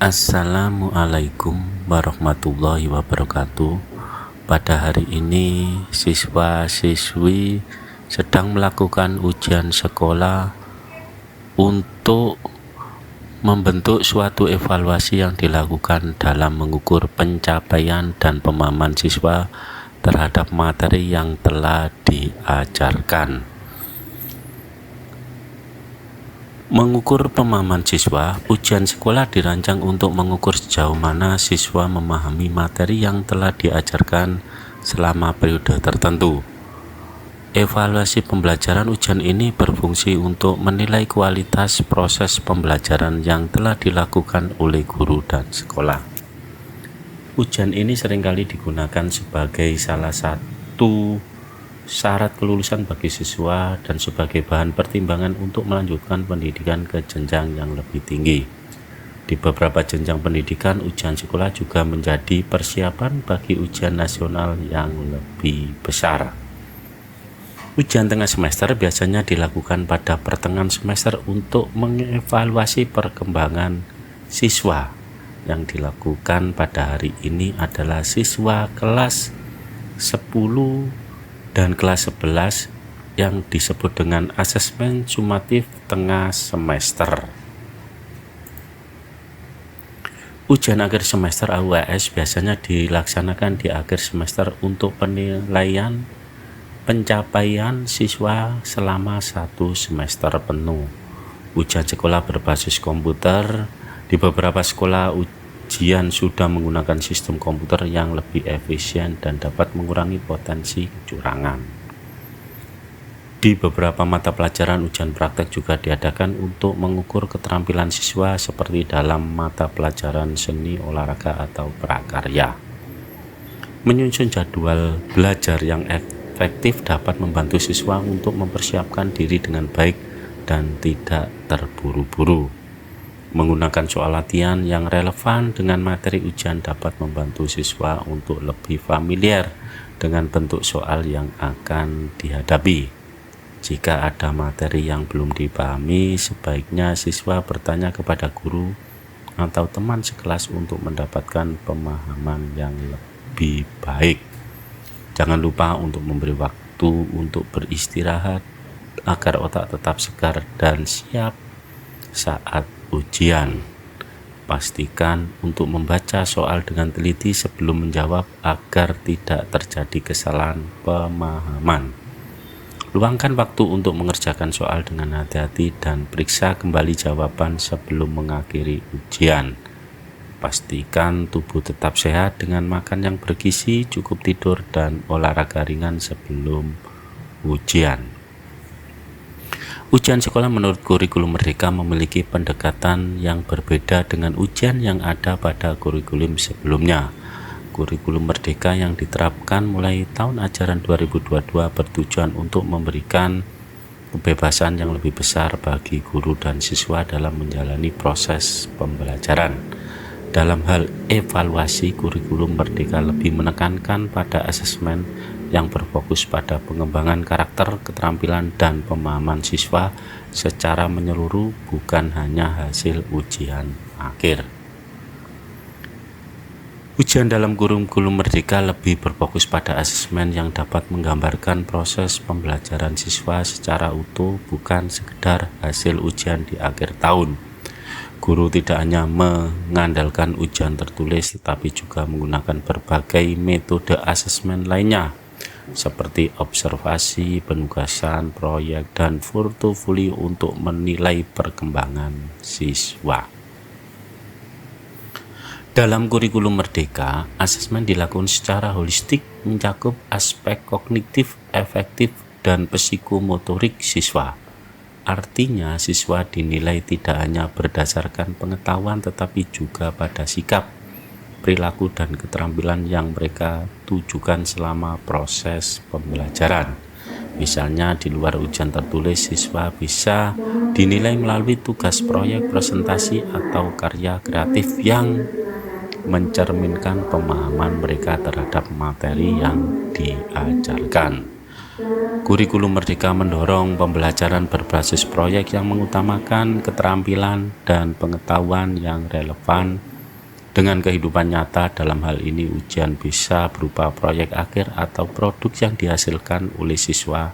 Assalamualaikum warahmatullahi wabarakatuh. Pada hari ini siswa-siswi sedang melakukan ujian sekolah untuk membentuk suatu evaluasi yang dilakukan dalam mengukur pencapaian dan pemahaman siswa terhadap materi yang telah diajarkan. Mengukur pemahaman siswa, ujian sekolah dirancang untuk mengukur sejauh mana siswa memahami materi yang telah diajarkan selama periode tertentu. Evaluasi pembelajaran ujian ini berfungsi untuk menilai kualitas proses pembelajaran yang telah dilakukan oleh guru dan sekolah. Ujian ini seringkali digunakan sebagai salah satu syarat kelulusan bagi siswa dan sebagai bahan pertimbangan untuk melanjutkan pendidikan ke jenjang yang lebih tinggi. Di beberapa jenjang pendidikan, ujian sekolah juga menjadi persiapan bagi ujian nasional yang lebih besar. Ujian tengah semester biasanya dilakukan pada pertengahan semester untuk mengevaluasi perkembangan siswa. Yang dilakukan pada hari ini adalah siswa kelas 10 dan kelas 11 yang disebut dengan asesmen sumatif tengah semester. Ujian akhir semester (UAS) biasanya dilaksanakan di akhir semester untuk penilaian pencapaian siswa selama satu semester penuh. Ujian sekolah berbasis komputer. Di beberapa sekolah ujian sudah menggunakan sistem komputer yang lebih efisien dan dapat mengurangi potensi kecurangan. Di beberapa mata pelajaran, ujian praktek juga diadakan untuk mengukur keterampilan siswa seperti dalam mata pelajaran seni, olahraga, atau prakarya. Menyusun jadwal belajar yang efektif dapat membantu siswa untuk mempersiapkan diri dengan baik dan tidak terburu-buru. Menggunakan soal latihan yang relevan dengan materi ujian dapat membantu siswa untuk lebih familiar dengan bentuk soal yang akan dihadapi. Jika ada materi yang belum dipahami, sebaiknya siswa bertanya kepada guru atau teman sekelas untuk mendapatkan pemahaman yang lebih baik. Jangan lupa untuk memberi waktu untuk beristirahat agar otak tetap segar dan siap saat ujian. Pastikan untuk membaca soal dengan teliti sebelum menjawab agar tidak terjadi kesalahan pemahaman. Luangkan waktu untuk mengerjakan soal dengan hati-hati dan periksa kembali jawaban sebelum mengakhiri ujian. Pastikan tubuh tetap sehat dengan makan yang bergizi, cukup tidur, dan olahraga ringan sebelum ujian. Ujian sekolah menurut kurikulum Merdeka memiliki pendekatan yang berbeda dengan ujian yang ada pada kurikulum sebelumnya. Kurikulum Merdeka yang diterapkan mulai tahun ajaran 2022 bertujuan untuk memberikan kebebasan yang lebih besar bagi guru dan siswa dalam menjalani proses pembelajaran. Dalam hal evaluasi, kurikulum Merdeka lebih menekankan pada asesmen yang berfokus pada pengembangan karakter, keterampilan, dan pemahaman siswa secara menyeluruh, bukan hanya hasil ujian akhir. Ujian dalam kurikulum Merdeka lebih berfokus pada asesmen yang dapat menggambarkan proses pembelajaran siswa secara utuh, bukan sekedar hasil ujian di akhir tahun. Guru tidak hanya mengandalkan ujian tertulis, tetapi juga menggunakan berbagai metode asesmen lainnya, seperti observasi, penugasan, proyek, dan portofolio untuk menilai perkembangan siswa. Dalam kurikulum Merdeka, asesmen dilakukan secara holistik, mencakup aspek kognitif, afektif, dan psikomotorik siswa. Artinya, siswa dinilai tidak hanya berdasarkan pengetahuan tetapi juga pada sikap, perilaku, dan keterampilan yang mereka tujukan selama proses pembelajaran. Misalnya, di luar ujian tertulis, siswa bisa dinilai melalui tugas proyek, presentasi, atau karya kreatif yang mencerminkan pemahaman mereka terhadap materi yang diajarkan. Kurikulum Merdeka mendorong pembelajaran berbasis proyek yang mengutamakan keterampilan dan pengetahuan yang relevan Dengan kehidupan nyata, dalam hal ini ujian bisa berupa proyek akhir atau produk yang dihasilkan oleh siswa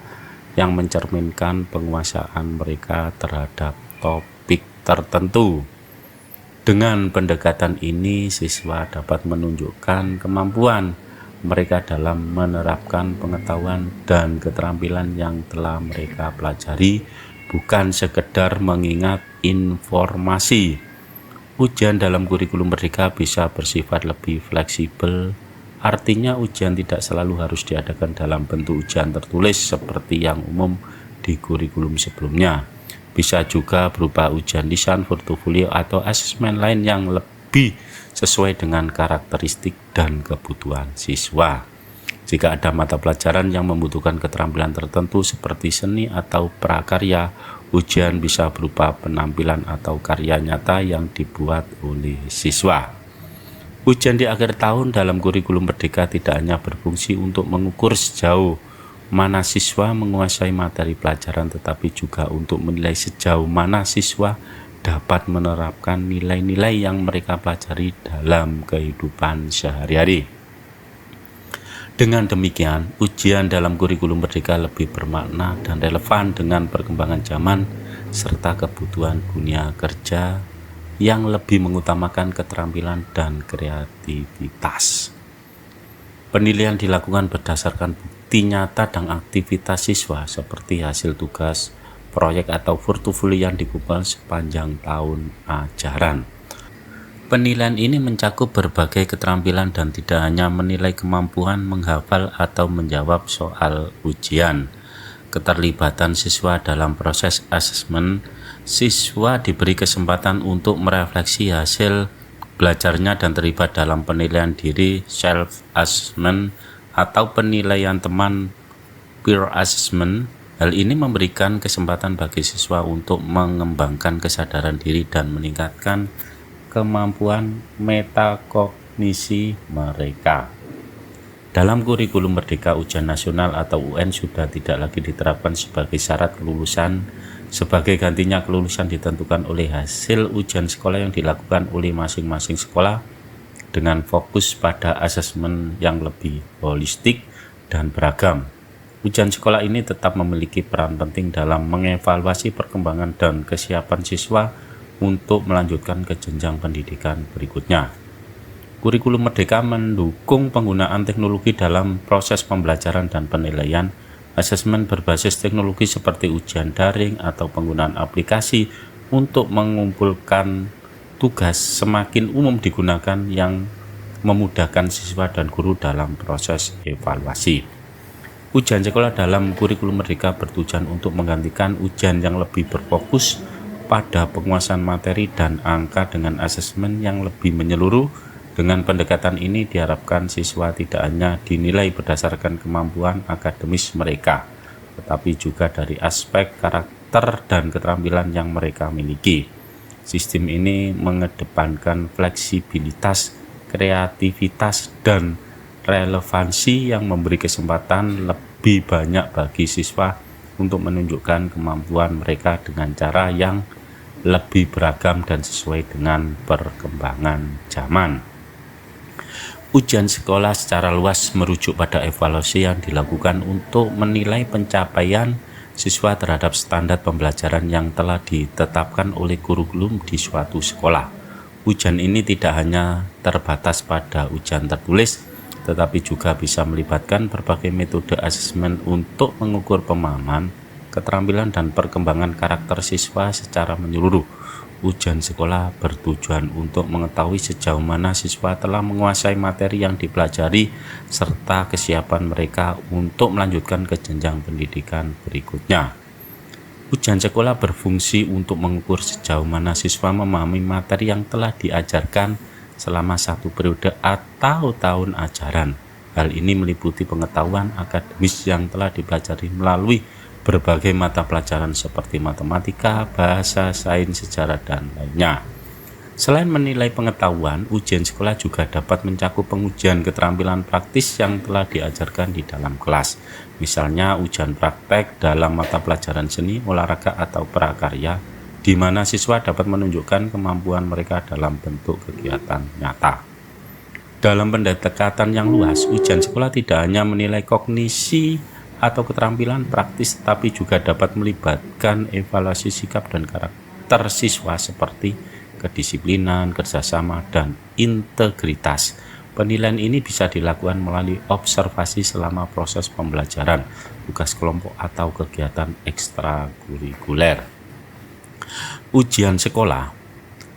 yang mencerminkan penguasaan mereka terhadap topik tertentu. Dengan pendekatan ini, siswa dapat menunjukkan kemampuan mereka dalam menerapkan pengetahuan dan keterampilan yang telah mereka pelajari, bukan sekedar mengingat informasi. Ujian dalam kurikulum merdeka bisa bersifat lebih fleksibel, artinya ujian tidak selalu harus diadakan dalam bentuk ujian tertulis seperti yang umum di kurikulum sebelumnya. Bisa juga berupa ujian lisan, portofolio, atau asesmen lain yang lebih sesuai dengan karakteristik dan kebutuhan siswa. Jika ada mata pelajaran yang membutuhkan keterampilan tertentu seperti seni atau prakarya, ujian bisa berupa penampilan atau karya nyata yang dibuat oleh siswa. Ujian di akhir tahun dalam kurikulum merdeka tidak hanya berfungsi untuk mengukur sejauh mana siswa menguasai materi pelajaran, tetapi juga untuk menilai sejauh mana siswa dapat menerapkan nilai-nilai yang mereka pelajari dalam kehidupan sehari-hari. Dengan demikian, ujian dalam kurikulum merdeka lebih bermakna dan relevan dengan perkembangan zaman serta kebutuhan dunia kerja yang lebih mengutamakan keterampilan dan kreativitas. Penilaian dilakukan berdasarkan bukti nyata dan aktivitas siswa seperti hasil tugas, proyek, atau portofolio yang dikumpulkan sepanjang tahun ajaran. Penilaian ini mencakup berbagai keterampilan dan tidak hanya menilai kemampuan menghafal atau menjawab soal ujian. Keterlibatan siswa dalam proses asesmen, siswa diberi kesempatan untuk merefleksi hasil belajarnya dan terlibat dalam penilaian diri self-assessment atau penilaian teman peer assessment. Hal ini memberikan kesempatan bagi siswa untuk mengembangkan kesadaran diri dan meningkatkan kemampuan metakognisi mereka. Dalam kurikulum merdeka, ujian nasional atau UN sudah tidak lagi diterapkan sebagai syarat kelulusan. Sebagai gantinya, kelulusan ditentukan oleh hasil ujian sekolah yang dilakukan oleh masing-masing sekolah dengan fokus pada asesmen yang lebih holistik dan beragam. Ujian sekolah ini tetap memiliki peran penting dalam mengevaluasi perkembangan dan kesiapan siswa untuk melanjutkan ke jenjang pendidikan berikutnya. Kurikulum merdeka mendukung penggunaan teknologi dalam proses pembelajaran dan penilaian. Asesmen berbasis teknologi seperti ujian daring atau penggunaan aplikasi untuk mengumpulkan tugas semakin umum digunakan, yang memudahkan siswa dan guru dalam proses evaluasi. Ujian sekolah dalam kurikulum merdeka bertujuan untuk menggantikan ujian yang lebih berfokus pada penguasaan materi dan angka dengan asesmen yang lebih menyeluruh. Dengan pendekatan ini diharapkan siswa tidak hanya dinilai berdasarkan kemampuan akademis mereka, tetapi juga dari aspek karakter dan keterampilan yang mereka miliki. Sistem ini mengedepankan fleksibilitas, kreativitas, dan relevansi yang memberi kesempatan lebih banyak bagi siswa untuk menunjukkan kemampuan mereka dengan cara yang lebih beragam dan sesuai dengan perkembangan zaman. Ujian sekolah secara luas merujuk pada evaluasi yang dilakukan untuk menilai pencapaian siswa terhadap standar pembelajaran yang telah ditetapkan oleh kurikulum di suatu sekolah. Ujian ini tidak hanya terbatas pada ujian tertulis, tetapi juga bisa melibatkan berbagai metode asesmen untuk mengukur pemahaman, keterampilan, dan perkembangan karakter siswa secara menyeluruh. Ujian sekolah bertujuan untuk mengetahui sejauh mana siswa telah menguasai materi yang dipelajari serta kesiapan mereka untuk melanjutkan ke jenjang pendidikan berikutnya. Ujian sekolah berfungsi untuk mengukur sejauh mana siswa memahami materi yang telah diajarkan selama satu periode atau tahun ajaran. Hal ini meliputi pengetahuan akademis yang telah dipelajari melalui berbagai mata pelajaran seperti matematika, bahasa, sains, sejarah, dan lainnya. Selain menilai pengetahuan, ujian sekolah juga dapat mencakup pengujian keterampilan praktis yang telah diajarkan di dalam kelas. Misalnya ujian praktek dalam mata pelajaran seni, olahraga, atau prakarya di mana siswa dapat menunjukkan kemampuan mereka dalam bentuk kegiatan nyata. Dalam pendekatan yang luas, ujian sekolah tidak hanya menilai kognisi atau keterampilan praktis, tapi juga dapat melibatkan evaluasi sikap dan karakter siswa seperti kedisiplinan, kerjasama, dan integritas. Penilaian ini bisa dilakukan melalui observasi selama proses pembelajaran, tugas kelompok, atau kegiatan ekstrakurikuler. Ujian sekolah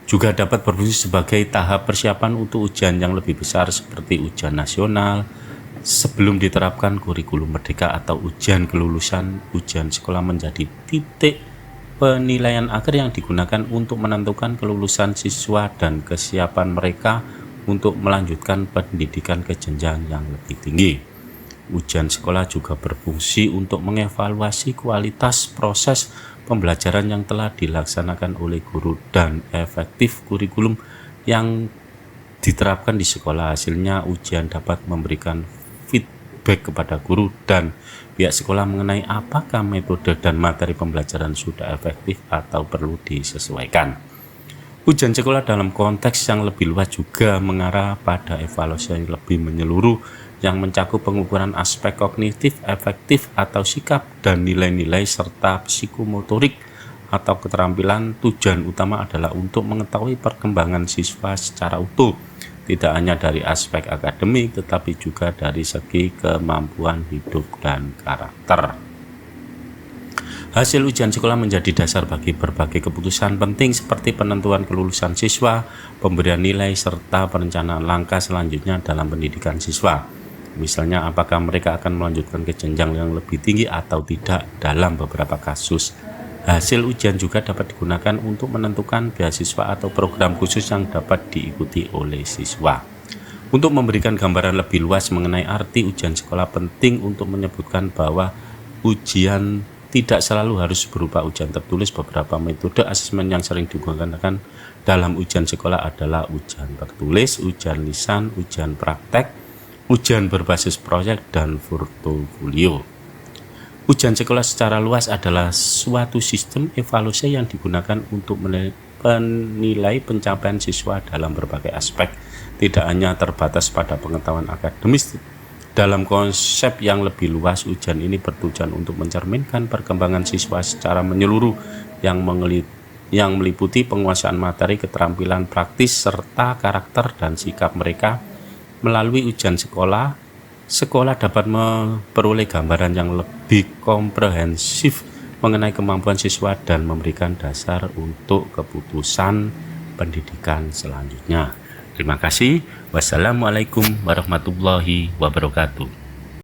juga dapat berfungsi sebagai tahap persiapan untuk ujian yang lebih besar seperti ujian nasional sebelum diterapkan kurikulum merdeka atau ujian kelulusan. Ujian sekolah menjadi titik penilaian akhir yang digunakan untuk menentukan kelulusan siswa dan kesiapan mereka untuk melanjutkan pendidikan ke jenjang yang lebih tinggi. Ujian sekolah juga berfungsi untuk mengevaluasi kualitas proses pembelajaran yang telah dilaksanakan oleh guru dan efektif kurikulum yang diterapkan di sekolah. Hasilnya, ujian dapat memberikan feedback kepada guru dan pihak sekolah mengenai apakah metode dan materi pembelajaran sudah efektif atau perlu disesuaikan. Ujian sekolah dalam konteks yang lebih luas juga mengarah pada evaluasi yang lebih menyeluruh yang mencakup pengukuran aspek kognitif, efektif atau sikap, dan nilai-nilai serta psikomotorik atau keterampilan. Tujuan utama adalah untuk mengetahui perkembangan siswa secara utuh, tidak hanya dari aspek akademik tetapi juga dari segi kemampuan hidup dan karakter. Hasil ujian sekolah menjadi dasar bagi berbagai keputusan penting seperti penentuan kelulusan siswa, pemberian nilai, serta perencanaan langkah selanjutnya dalam pendidikan siswa. Misalnya, apakah mereka akan melanjutkan ke jenjang yang lebih tinggi atau tidak dalam beberapa kasus. Hasil ujian juga dapat digunakan untuk menentukan beasiswa atau program khusus yang dapat diikuti oleh siswa. Untuk memberikan gambaran lebih luas mengenai arti ujian sekolah, penting untuk menyebutkan bahwa ujian tidak selalu harus berupa ujian tertulis. Beberapa metode asesmen yang sering digunakan dalam ujian sekolah adalah ujian tertulis, ujian lisan, ujian praktek, ujian berbasis proyek, dan portofolio. Ujian sekolah secara luas adalah suatu sistem evaluasi yang digunakan untuk menilai pencapaian siswa dalam berbagai aspek, tidak hanya terbatas pada pengetahuan akademis. Dalam konsep yang lebih luas, ujian ini bertujuan untuk mencerminkan perkembangan siswa secara menyeluruh yang meliputi penguasaan materi, keterampilan praktis, serta karakter dan sikap mereka. Melalui ujian sekolah dapat memperoleh gambaran yang lebih komprehensif mengenai kemampuan siswa dan memberikan dasar untuk keputusan pendidikan selanjutnya. Terima kasih. Wassalamualaikum warahmatullahi wabarakatuh.